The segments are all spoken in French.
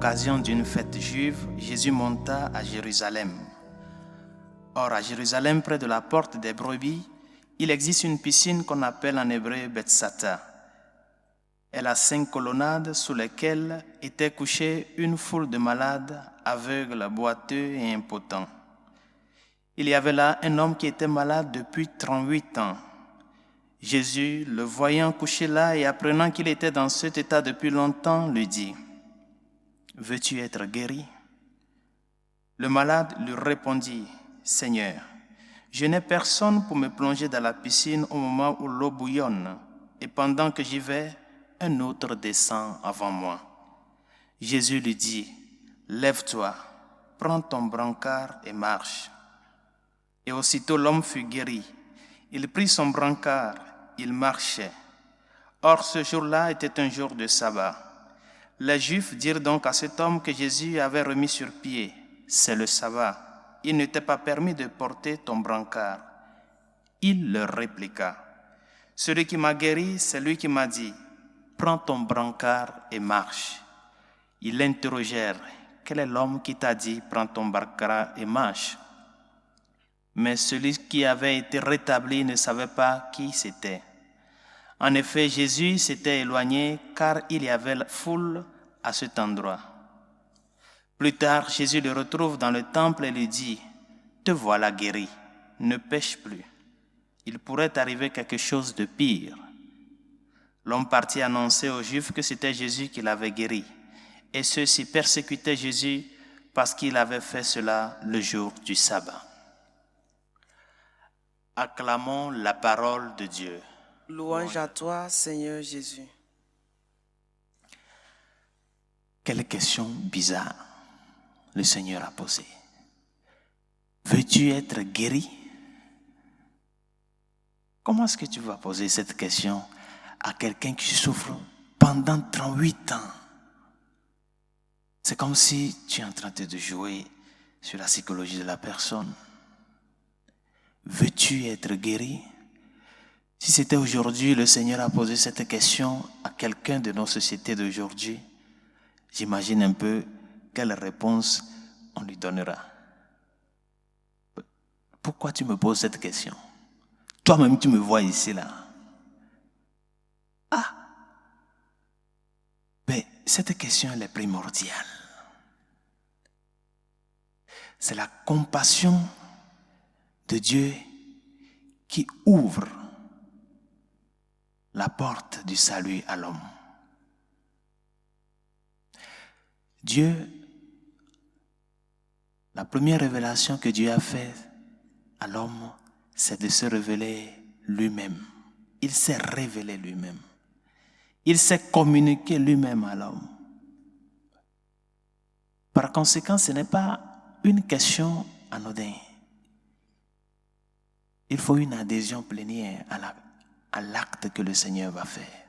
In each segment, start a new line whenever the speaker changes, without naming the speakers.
l'occasion d'une fête juive, Jésus monta à Jérusalem. Or, à Jérusalem, près de la porte des brebis, il existe une piscine qu'on appelle en hébreu Bethsata. Elle a 5 colonnades sous lesquelles était couchée une foule de malades, aveugles, boiteux et impotents. Il y avait là un homme qui était malade depuis 38 ans. Jésus, le voyant couché là et apprenant qu'il était dans cet état depuis longtemps, lui dit : « Veux-tu être guéri ? » Le malade lui répondit : « Seigneur, je n'ai personne pour me plonger dans la piscine au moment où l'eau bouillonne, et pendant que j'y vais, un autre descend avant moi. » Jésus lui dit : « Lève-toi, prends ton brancard et marche. » Et aussitôt l'homme fut guéri. Il prit son brancard, il marchait. Or ce jour-là était un jour de sabbat. Les Juifs dirent donc à cet homme que Jésus avait remis sur pied : « C'est le sabbat. Il ne t'est pas permis de porter ton brancard. » Il leur répliqua : « Celui qui m'a guéri, c'est lui qui m'a dit : prends ton brancard et marche. » Ils l'interrogèrent : « Quel est l'homme qui t'a dit : prends ton brancard et marche ?» Mais celui qui avait été rétabli ne savait pas qui c'était. En effet, Jésus s'était éloigné car il y avait la foule à cet endroit. Plus tard, Jésus le retrouve dans le temple et lui dit : « Te voilà guéri, ne pêche plus. Il pourrait arriver quelque chose de pire. » L'homme partit annoncer aux Juifs que c'était Jésus qui l'avait guéri. Et ceux-ci persécutaient Jésus parce qu'il avait fait cela le jour du sabbat. Acclamons la parole de Dieu.
Louange à toi, Seigneur Jésus.
Quelle question bizarre le Seigneur a posée. Veux-tu être guéri? Comment est-ce que tu vas poser cette question à quelqu'un qui souffre pendant 38 ans? C'est comme si tu es en train de jouer sur la psychologie de la personne. Veux-tu être guéri? Si c'était aujourd'hui, le Seigneur a posé cette question à quelqu'un de nos sociétés d'aujourd'hui, j'imagine un peu quelle réponse on lui donnera. Pourquoi tu me poses cette question? Toi-même, tu me vois ici, là. Ah! Mais cette question, elle est primordiale. C'est la compassion de Dieu qui ouvre la porte du salut à l'homme. Dieu, la première révélation que Dieu a faite à l'homme, c'est de se révéler lui-même. Il s'est révélé lui-même. Il s'est communiqué lui-même à l'homme. Par conséquent, ce n'est pas une question anodine. Il faut une adhésion plénière à l'acte que le Seigneur va faire.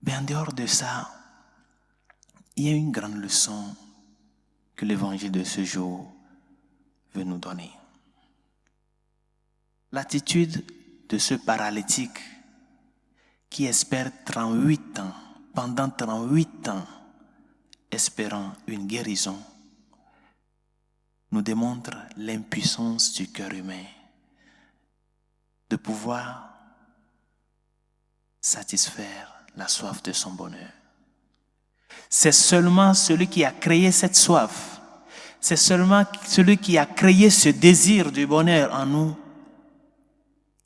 Mais en dehors de ça, il y a une grande leçon que l'évangile de ce jour veut nous donner. L'attitude de ce paralytique qui espère 38 ans, pendant 38 ans, espérant une guérison, nous démontre l'impuissance du cœur humain de pouvoir satisfaire la soif de son bonheur. C'est seulement celui qui a créé cette soif, c'est seulement celui qui a créé ce désir du bonheur en nous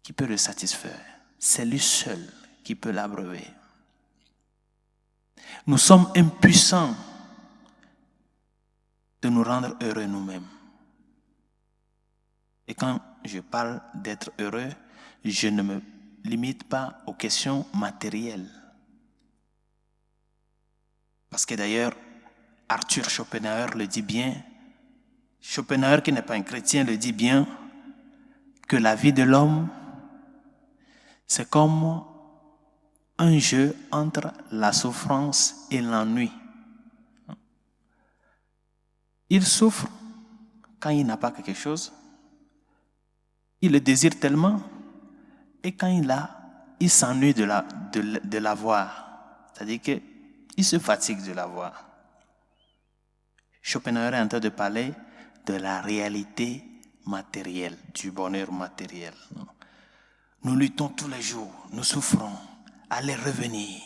qui peut le satisfaire. C'est lui seul qui peut l'abreuver. Nous sommes impuissants de nous rendre heureux nous-mêmes. Et quand je parle d'être heureux, je ne me limite pas aux questions matérielles. Parce que d'ailleurs, Arthur Schopenhauer le dit bien, Schopenhauer qui n'est pas un chrétien le dit bien, que la vie de l'homme, c'est comme un jeu entre la souffrance et l'ennui. Il souffre quand il n'a pas quelque chose, il le désire tellement, et quand il l'a, il s'ennuie de l'avoir. C'est-à-dire Il se fatigue de la voir. Schopenhauer est en train de parler de la réalité matérielle, du bonheur matériel. Nous luttons tous les jours, nous souffrons, aller revenir.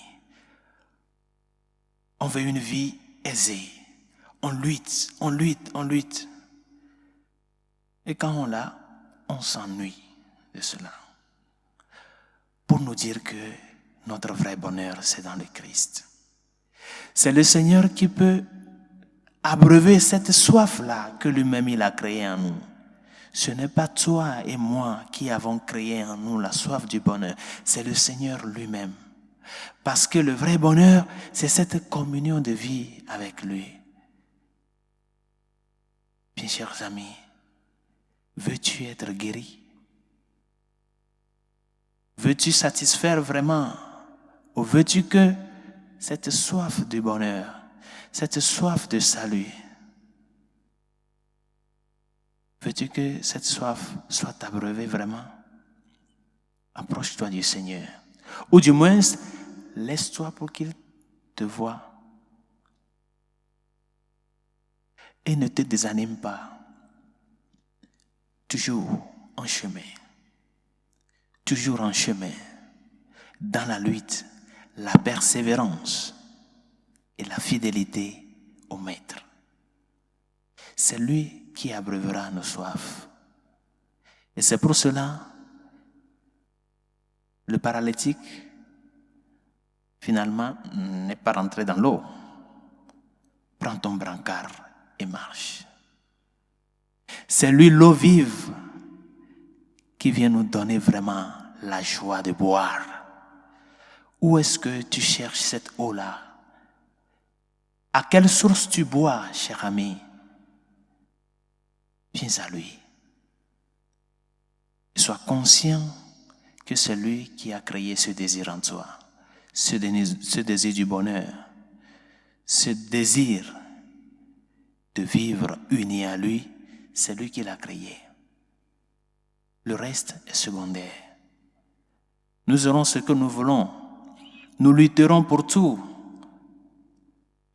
On veut une vie aisée. On lutte, on lutte, on lutte. Et quand on l'a, on s'ennuie de cela. Pour nous dire que notre vrai bonheur, c'est dans le Christ. C'est le Seigneur qui peut abreuver cette soif-là que lui-même il a créée en nous. Ce n'est pas toi et moi qui avons créé en nous la soif du bonheur. C'est le Seigneur lui-même. Parce que le vrai bonheur, c'est cette communion de vie avec lui. Bien chers amis, veux-tu être guéri? Veux-tu satisfaire vraiment? Ou veux-tu que cette soif du bonheur, cette soif de salut, veux-tu que cette soif soit abreuvée vraiment? Approche-toi du Seigneur. Ou du moins, laisse-toi pour qu'il te voie. Et ne te désanime pas. Toujours en chemin. Toujours en chemin. Dans la lutte, la persévérance et la fidélité au Maître. C'est lui qui abreuvera nos soifs. Et c'est pour cela, le paralytique, finalement, n'est pas rentré dans l'eau. Prends ton brancard et marche. C'est lui, l'eau vive, qui vient nous donner vraiment la joie de boire. Où est-ce que tu cherches cette eau-là? À quelle source tu bois, cher ami? Viens à lui. Sois conscient que c'est lui qui a créé ce désir en toi, ce désir du bonheur, ce désir de vivre uni à lui, c'est lui qui l'a créé. Le reste est secondaire. Nous aurons ce que nous voulons. Nous lutterons pour tout.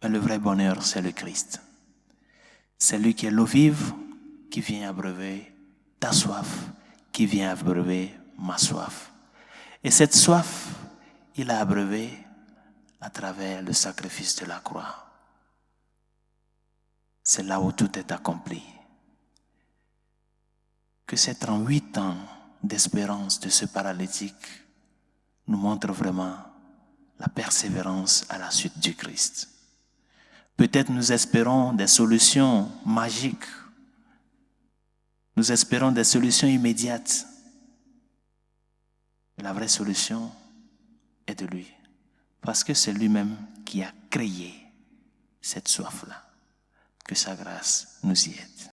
Mais le vrai bonheur, c'est le Christ. C'est lui qui est l'eau vive, qui vient abreuver ta soif, qui vient abreuver ma soif. Et cette soif, il a abreuvé à travers le sacrifice de la croix. C'est là où tout est accompli. Que ces 38 ans d'espérance de ce paralytique nous montre vraiment la persévérance à la suite du Christ. Peut-être nous espérons des solutions magiques. Nous espérons des solutions immédiates. Mais la vraie solution est de lui. Parce que c'est lui-même qui a créé cette soif-là. Que sa grâce nous y aide.